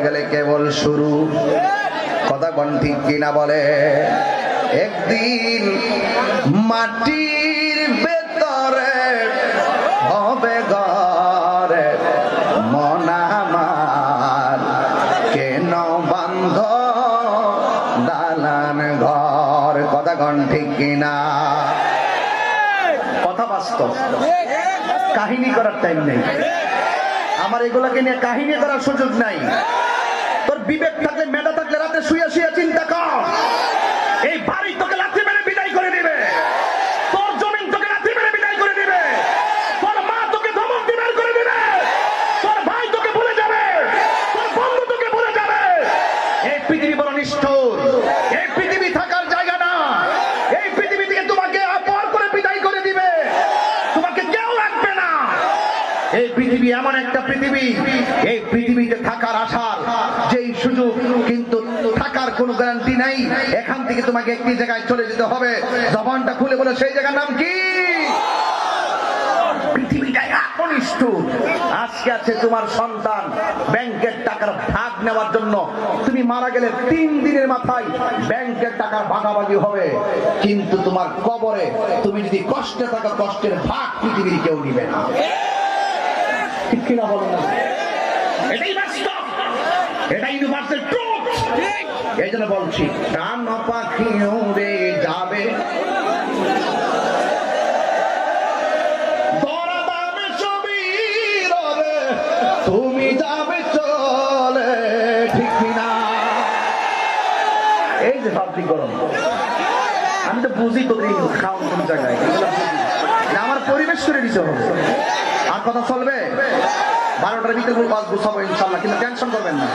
গেলে কেবল শুরু। কথা কোন ঠিক কিনা বলে? একদিন মাটির ভেতরে হবে ঘরে, মন আমার কেন বান্ধ দালান ঘর। কথা কোন ঠিক কিনা? কথা বাস্তব, কাহিনী করার টাইম নেই আমার, এগুলাকে নিয়ে কাহিনী করার সুযোগ নাই। তোর বিবেক থাকলে, মেধা থাকলে রাতে শুয়ে শুয়ে চিন্তা কর। এই বাড়ি তোকে লাথি মেরে বিদায় করে দিবে, তোর জমিন তোকে লাথি মেরে বিদায় করে দিবে, তোর মা তোকে ধমক দিয়ে বের করে দিবে, তোর ভাই তোকে ভুলে যাবে, তোর বন্ধু তোকে ভুলে যাবে। এই পৃথিবী বড় নিষ্ঠুর, এই পৃথিবী থাকার জায়গা না। এই পৃথিবী থেকে তোমাকে আপন করে বিদায় করে দিবে, তোমাকে কেউ রাখবে না। এই পৃথিবী এমন একটা পৃথিবী, এই পৃথিবীতে থাকার আশার যেই সুযোগ, কিন্তু থাকার কোনো গ্যারান্টি নাই। এখান থেকে তোমাকে একটি জায়গায় চলে যেতে হবে। জবানটা খুলে বলে সেই জায়গার নাম কি? পৃথিবীটা এত নিষ্ঠুর। আজকে আছে তোমার সন্তান ব্যাংকের টাকার ভাগ নেওয়ার জন্য, তুমি মারা গেলে 3 দিনের মাথায় ব্যাংকের টাকার ভাগাভাগি হবে, কিন্তু তোমার কবরে তুমি যদি কষ্টে থাকো, কষ্টের ভাগ পৃথিবীর কেউ নিবে না। ঠিক কিনা বলেন না? এটাই বাস্তব, এটাই ইউনিভার্সাল ট্রুথ। এই জন্য বলছি, কান পাখি উড়ে যাবে, তুমি যাবে চলে। ঠিক কিনা? এই যে ভাবলি গরম, আমি তো বুঝি তোদের খাওয়ান কোন জায়গায়, আমার পরিবেশ করে দিতে হবে। আর কথা চলবে, 12টার ভিতরে গুছাবো ইনশাল্লাহ, কিন্তু টেনশন করবেন না।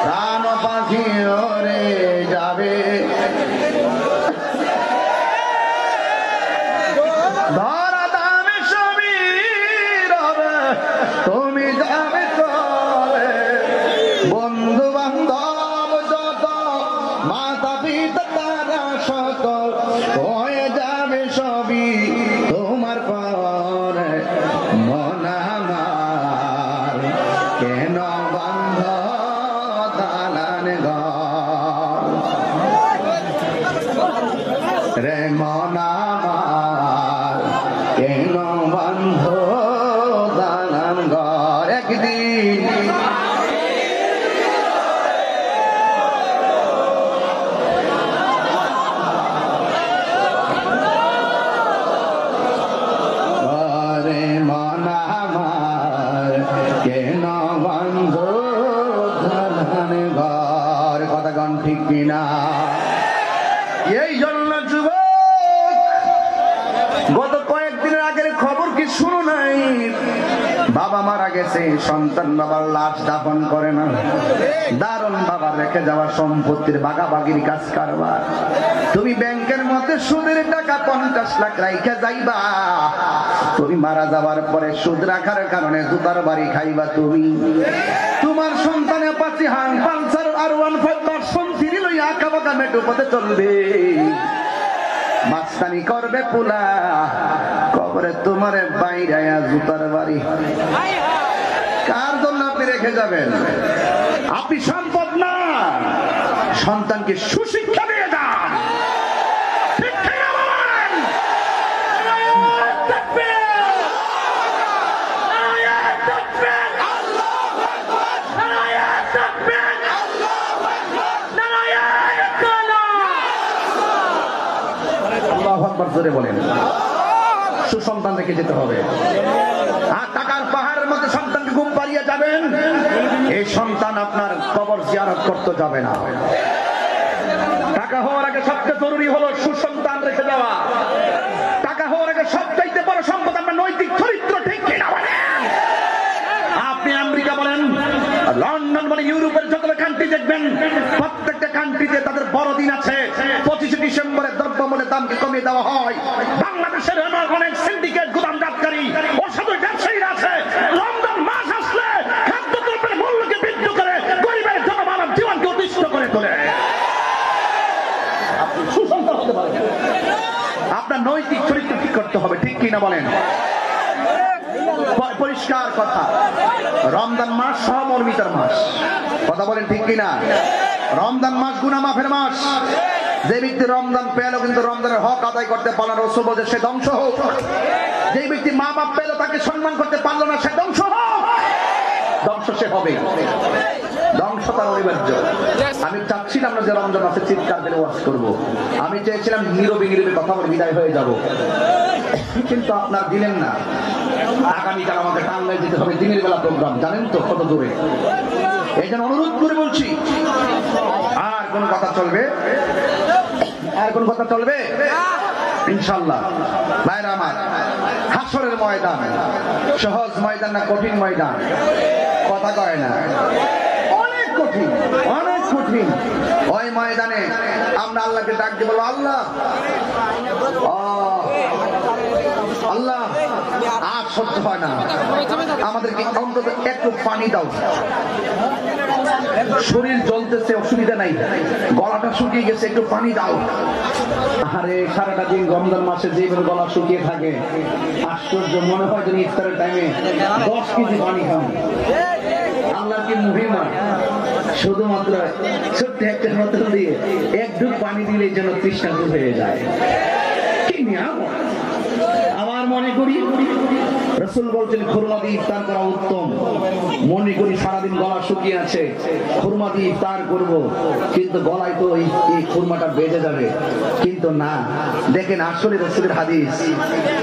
রান পাখি ওরে যাবে, ধরা দামে সবই রবে, তুমি যাবে চলে। বন্ধু বান্ধব যত, মাতা পিতা তারা সকল হয়ে যাবে সবই তোমার পরে। মন আমার কেন বান্ধ দালান ঘর রে, মন আমার কেন বান্ধ দালান ঘর। একদিন ঠিক কিনা? এই জন্য যুবক, গত কয়েকদিনের আগের খবর কি শুনো নাই? বাবা মারা গেছে, সন্তান বাবার লাশ দাফন করে না। দারুণ বাবার রেখে যাওয়া সম্পত্তির ভাগাভাগির কাজ কারবার। তুমি ব্যাংকের মধ্যে সুদের টাকা 50 লাখ রাইখা যাইবা, তুমি মারা যাওয়ার পরে সুদ রাখার কারণে জুতার বাড়ি খাইবা তুমি। তোমার সন্তানে পাচ্ছি হাং পালসার আর 15 দর্শন সিঁড়ি লইয়া আঁকা বাঁকা মেট্রো পথে চলবে, মাস্তানি করবে পোলা, কবরে তোমারে বাইরায়া জুতার বাড়ি। কার জন্য আপনি রেখে যাবেন? আপনি সম্পদ না, সন্তানকে সুশিক্ষা দিয়ে যান। বলেন, সুসন্তান রেখে যেতে হবে। আর টাকার পাহাড়ের মধ্যে সন্তানকে ঘুম পাড়িয়ে যাবেন, এই সন্তান আপনার কবর জিয়ারত করতে যাবে না। টাকা হওয়ার আগে সবচেয়ে জরুরি হলো সুসন্তান রেখে যাওয়া। টাকা হওয়ার আগে সবচাইতে বড় সম্পদ আপনার নৈতিক চরিত্র। ঠিক কিনা বলেন? আপনি আমেরিকা বলেন, লন্ডন বলে, ইউরোপের যতগুলো কান্ট্রি দেখবেন, প্রত্যেকটা কান্ট্রিতে তাদের বড়দিন আছে। 25শে ডিসেম্বরে দ্রব্যমূল্যের দামকে কমিয়ে দেওয়া হয়। বাংলাদেশের অনেক সিন্ডিকেট গুদামজাতকারী অসাধু ব্যবসায়ীরা আছে, রমজান মাস আসলে খাদ্যদ্রব্যের মূল্যকে বৃদ্ধি করে গরিবের জনমানব জীবনকে অতিষ্ঠ করে তোলে। আপনি সুসন্তান হতে পারেন, আপনার নৈতিক চরিত্র ঠিক করতে হবে। ঠিক কিনা বলেন? পরিষ্কার কথা, রমজান মাস সহমর্মিতার মাস। কথা বলেন ঠিক কিনা? রমজান মাস গুনাহ মাফের মাস। যে ব্যক্তি রমজান পেল কিন্তু রমজানের হক আদায় করতে পারল না, রাসূল বলেন সে ধ্বংস হোক। যে ব্যক্তি মা বাপ পেল তাকে সম্মান করতে পারলো না, সে ধ্বংস হোক। ধ্বংস সে হবে, ধ্বংস তার অনিবার্য। আমি চাচ্ছিলাম না যে রমজান মাসে চিৎকার করে ওয়াজ করব, আমি চেয়েছিলাম নীরবে নীরবে কথা বলে বিদায় হয়ে যাব, কিন্তু আপনার দিলেন না। আগামীকাল আমাকে টাঙ্গাইল যেতে হবে, দিনের বেলা প্রোগ্রাম, জানেন তো কত দূরে। এই জন্য অনুরোধ করে বলছি, আর কোন কথা চলবে? আর কোন কথা চলবে? ইনশাআল্লাহ ভাইরা আমার, হাসরের ময়দান সহজ ময়দান না কঠিন ময়দান? কথা কয় না, অনেক কঠিন, অনেক কঠিন। ওই ময়দানে আমরা আল্লাহকে ডাক দিয়ে বলবো, আল্লাহ আল্লাহ আর সহ্য হয় না, আমাদেরকে অন্তত একটু পানি দাও। শরীর জ্বলতেছে, অসুবিধা নাই, গলাটা শুকিয়ে গেছে, একটু পানি দাও। আরে সারাটা দিন রমজান মাসে যেভাবে গলা শুকিয়ে থাকে, আশ্চর্য মনে হয় যেন ইফতারের টাইমে 10 কেজি পানি খান। আল্লাহ কি মহিমা! শুধুমাত্র ছোট্ট একটা বোতল দিয়ে এক ঢুক পানি দিলে যেন তৃষ্ণা দূর হয়ে যায়। কি নিয়ামত! আমার মনে করি রাসূল বলছেন খুরমা দিয়ে ইফতার করা উত্তম। মনে করি সারাদিন গলা শুকিয়ে আছে, খুরমা দিয়ে ইফতার করব, কিন্তু গলায় তো এই খুরমাটা বেজে যাবে। কিন্তু না, দেখেন আসলে রাসূলের হাদিস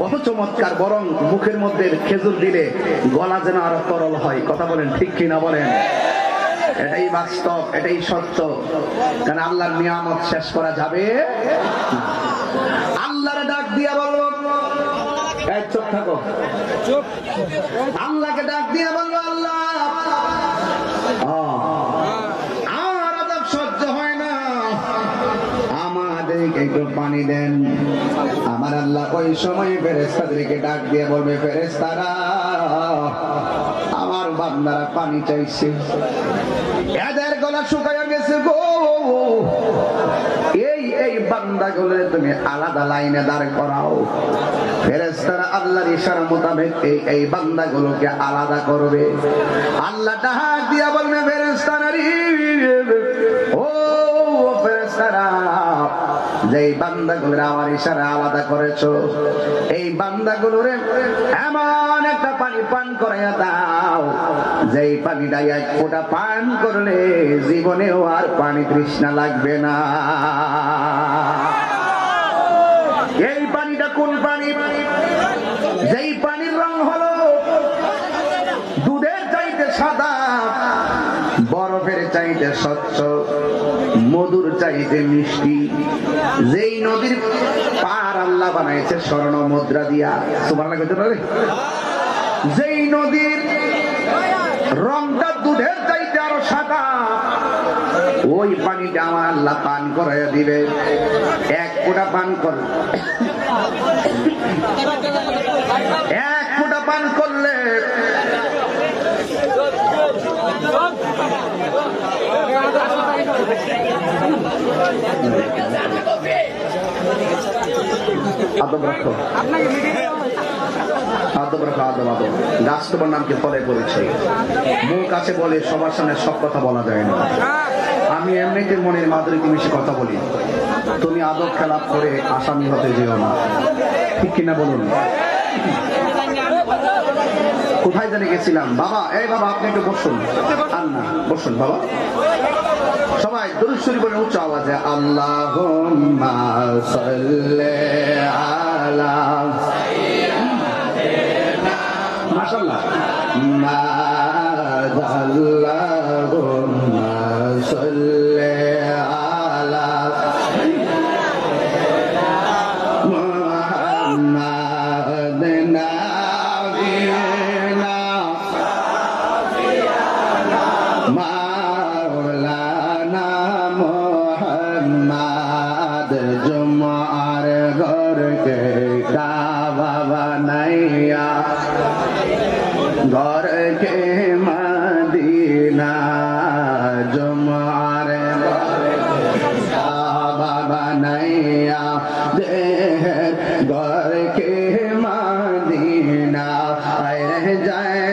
কত চমৎকার, বরং মুখের মধ্যে খেজুর দিলে গলা যেন আরো তরল হয়। কথা বলেন ঠিক কিনা বলেন? এটাই বাস্তব, এটাই সত্য। কারণ আল্লাহর নিয়ামত শেষ করা যাবে না। আল্লাহর ডাক দিয়া বলবো, চুপ থাকো, আল্লাহকে ডাক দিয়ে বলবো, আল্লাহ আর আযাব সহ্য হয় না, আমাদেরকে একটু পানি দেন। আমার আল্লাহ ওই সময় ফেরেশতাদেরকে ডাক দিয়ে বলবে, ফেরেশতারা আমার বান্দারা পানি চাইছে, এদের গলা শুকায় গেছে গো, এই বান্দাগুলো তুমি আলাদা লাইনে দাঁড় করাও। ফেরেশতারা আল্লাহর ইশারা মোতাবেক এই বান্দাগুলোকে আলাদা করবে। আল্লাহ ডাক দিয়া বলবে, ফেরেশতারা ও ফেরেশতারা, যেই বান্দাগুলোর আমার ইশারা আলাদা করেছো, এই বান্দাগুলোরে এমন একটা পানি পান করাইয়া দাও, যেই পানিটা এক ফোঁটা পান করলে জীবনেও আর পানি তৃষ্ণা লাগবে না। এই পানিটা কোন পানি? যেই পানির রং হলো দুধের চাইতে সাদা, বরফের চাইতে স্বচ্ছ, মধুর চাইতে মিষ্টি, যেই নদীর পার আল্লাহ বানাইছে স্বর্ণ মুদ্রা দিয়া। সুবহানাল্লাহ কইতে পারে? যেই নদীর রংটা দুধের চাইতে আরো সাদা, ওই পানিটা আমার আল্লাহ পান করাইয়া দিবে। এক ফোঁটা পান কর, এক ফোঁটা পান করলে আদব রাখো, আদব রাখো, আদব আদব। গাছ তোমার নামকে ফলে করেছে, মুখ আছে বলে সবার সামনে সব কথা বলা যায় না। আমি এমনিতে মনের মাধুরীতে মিশে কথা বলি, তুমি আদব খেলাপ করে আসামি হতে যেও না, ঠিক কিনা বলুন? কোথায় জানি গেছিলাম, বাবা এই বাবা আপনি একটু বসুন, আর না বসুন বাবা। সবাই দরুদ শরীফ বলে উচ্চ আওয়াজে, আল্লাহুম্মা সাল্লি আলা সাইয়্যিদিনা, মাশাআল্লাহ, আল্লাহুম্মা সাল্লি আলা সাইয়্যিদিনা মুহাম্মাদিন নাবিয়িনা মাওলানা মুহাম্মদ, জুমার ঘরকে কাবা বানাইয়া ঘরকে মদিনা, জুমার কাবা বানাইয়া ঘরকে মদিনা, যায়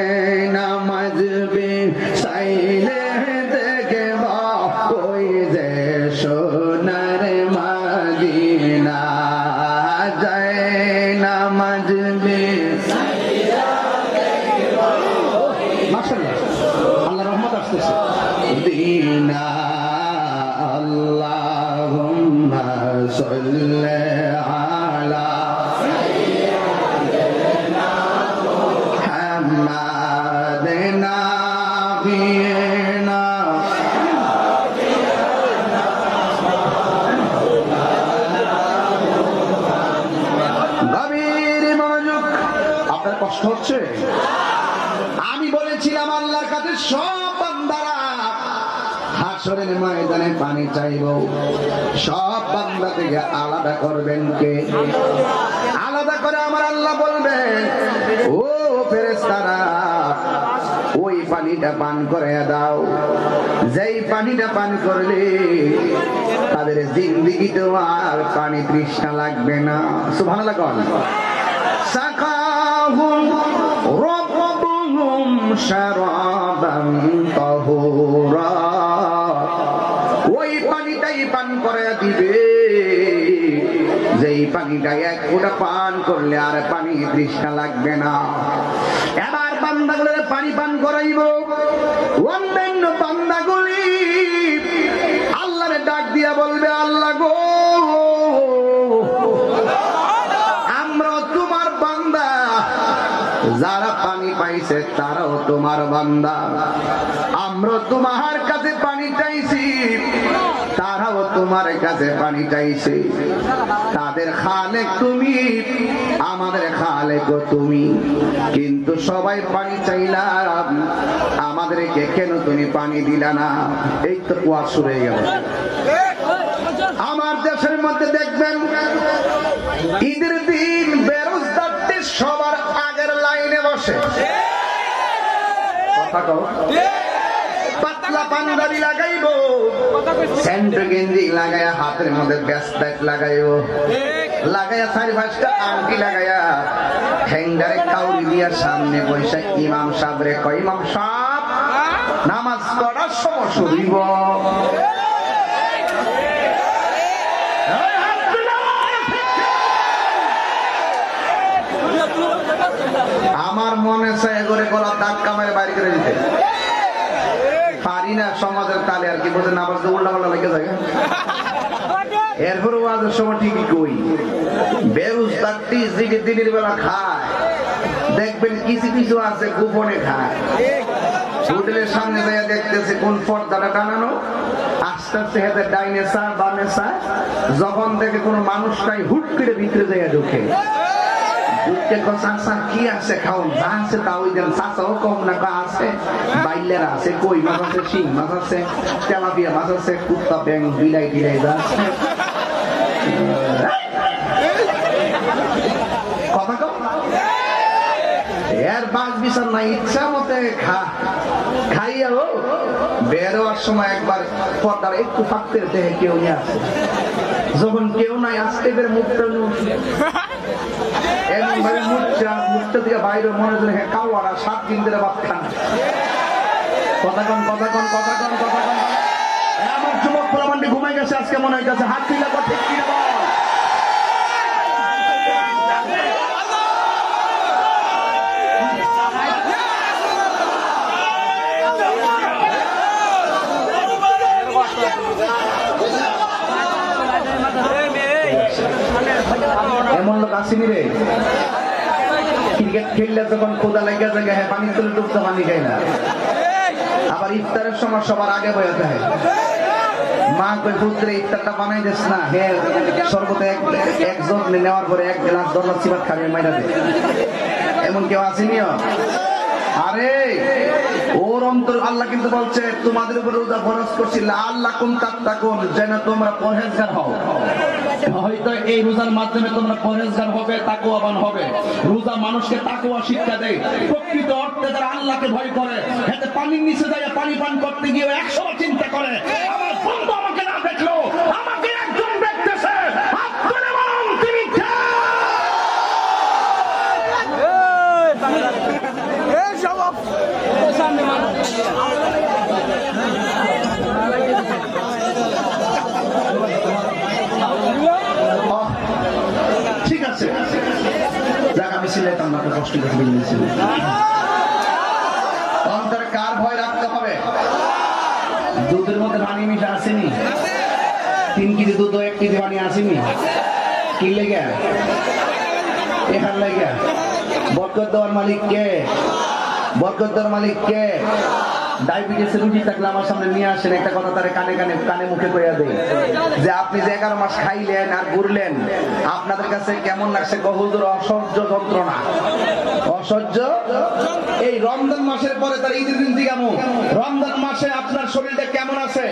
সাল্লি আলা মুহাম্মাদিন নাবিয়িনা গভীর মনোযোগ। আপনার কষ্ট হচ্ছে? আমি বলেছিলাম আল্লাহর কাছে সব বান্দারা হাসরের ময়দানে পানি চাইবো, সব বান্দা থেকে আলাদা করবেন কে? আলাদা করে আমার আল্লাহ বলবেন, ও ফেরেশতারা ওই পানিটা পান করে দাও। যেই পানিটা পান করলে তাদের জিন্দেগিতে আর পানি তৃষ্ণা লাগবে না। সুবহানাল্লাহ। সাকাহুম রাব্বুহুম শারাবান তাহুরা, ওই পানিটাই পান করে দিবে যেই পানিটা এক ফোঁটা পান করলে আর পানি তৃষ্ণা লাগবে না। এবার বান্দাগুলোর পানি পান করাইব। অন্যান্য বান্দাগুলি আল্লাহরে ডাক দিয়া বলবে, আল্লাহ গো, আমরা তোমার বান্দা, যারা পানি পাইছে তারাও তোমার বান্দা। আমরা তোমার কাছে পানি চাইছি, তারাও তোমার কাছে পানি চাইছে। তাদের খালেক তুমি, আমাদের খালেক তুমি, কিন্তু সবাই পানি চাইলাম, আমাদেরকে কেন তুমি পানি দিলা না? এই তো কুয়া শুরু হয়ে গেল। আমার দেশের মধ্যে দেখবেন ঈদের দিন বেরোজগারটি সবার আগের লাইনে বসে। পাতলা পাঞ্জাবি লাগাইবো, সেন্টার গেঞ্জি লাগাইয়া, হাতের মধ্যে ব্যাসপ্যাক লাগাইবো, লাগাইয়া 4-5টা আংটি লাগাইয়া হ্যাঙ্গারে কাউরি দিয়া সামনে বৈশা ইমাম সাহেবরে কয়, ইমাম সাহেব নামাজ পড়ার সময় শুরুইব। আমার মনে চায় করে গলা ধাক্কা মেরে বাইরে করে দিতে পারি না। সমাজের তালে আর কি বলতে, নামাজ তো উল্টা পাল্টা লেগে যায়। এরপরে ওয়াজের সময় ঠিকই কই, বেরোজগারটি দিকে দিনের বেলা খায়, দেখবেন কিছু কিছু আছে গোপনে খায়। হোটেলের সামনে যাইয়া দেখতেছে কোন পর্দাটা টানানো, আস্তে আস্তে হেতে ডাইনে চা বামে চা, যখন দেখে কোনো মানুষ নাই হুট করে ভিতরে যাইয়া ঢুকে। কি আছে খাওন, যা আছে তা ওই দেন। চাচাও কম না, আছে বাইলেরা আছে, কই মাছ আছে, শিং মাছ আছে, তেলাপিয়া মাছ আছে, কুত্তা ব্যাং বিলাই টিলাই যা আছে। কথা কম, এর বাস বিচার নাই, ইচ্ছা মতে খাইয়া বেরোয়ার সময় একবার পর্দার একটু ফাঁক করে দেখে কেউ নিয়ে আসে। যখন কেউ নাই আসতে পেরে মুখটা এমন ভাবে মুখটা দিয়ে বাইরে মনে হচ্ছে কাওয়ারা 7 দিন ধরে ভাত খান। কথা কন কথা কন কথা কন কথা কন। আমার যুবক পোলাপানটি ঘুমাই গেছে আজকে মনে হইতেছে, হাত তুলে ঠিক কিনা বল। এমন লোক আসেনি রে, ক্রিকেট খেললে যখন খোদা লেগে যায় হ্যাঁ পানি তুলে ডুবতে পানি খায় না, আবার ইফতারের সময় সবার আগে বয়ে যায়। মা কই পুত্রে ইফতারটা বানাই দিস না, হ্যাঁ সর্বত একজন নেওয়ার পরে 1 গ্লাস দরলা চিবাত খাবে মাইরা দে। এমন কেউ আসেনি? আরে ওর অন্তর আল্লাহ কিন্তু বলছে তোমাদের উপরে রোজা ফরজ করছি, আল্লাহ কোন তাত্তাকুন, যেন তোমরা পরহেজগার হও। হয়তো এই রোজার মাধ্যমে তোমরা পরহেজগার হবে, তাকওয়াবান হবে। রোজা মানুষকে তাকওয়া শিক্ষা দেয়। প্রকৃত অর্থে যারা আল্লাহকে ভয় করে, এতে পানির নিচে যায় পানি পান করতে গিয়ে 100 বার চিন্তা করে, আমার বন্ধু আমাকে না দেখলো, আমাকে একজন দেখতেছে, আপনারা বলুন তিনি কে? এই জবাব সামনে মানুষ ঠিক আছে, যাক আমি সিলেটাম না, কষ্ট করে বলেছি। অন্তর কার ভয় রাখতে হবে? দুধের মধ্যে পানি মিশা আসেনি, 3 কেজি দুধ 1 কেজি পানি আসেনি কি লেগে এখান লেগে বরকত দেওয়ার মালিক কে বরকত দেওয়ার মালিক কে ডায়াবেটিসের রুগী থাকলে আমার সামনে নিয়ে আসেন একটা কথা তারে কানে মুখে কইয়া দেই যে আপনি যে 11 মাস খাইলেন আর ঘুরলেন আপনাদের কাছে কেমন লাগছে হুজুর অসহ্য যন্ত্রণা অসহ্য এই রমজান মাসের পরে তার ঈদের দিন কেমন রমজান মাসে আপনার শরীরটা কেমন আছে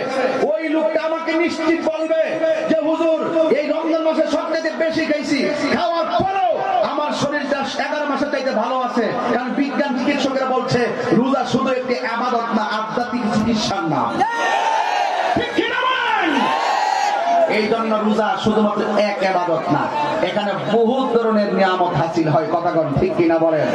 ওই লোকটা আমাকে নিশ্চিত বলবে যে হুজুর এই রমজান মাসে সবচেয়ে বেশি খাইছি খাওয়ার পরেও আমার শরীরটা 11 মাসের চাইতে ভালো আছে কারণ বিজ্ঞান চিকিৎসকেরা বলছে রোজা শুধু একটি ইবাদত না আধ্যাত্মিক চিকিৎসার নাম এই জন্য রোজা শুধুমাত্র এক ইবাদত না এখানে বহু ধরনের নিয়ামত হাসিল হয় কথা ঠিক কিনা বলেন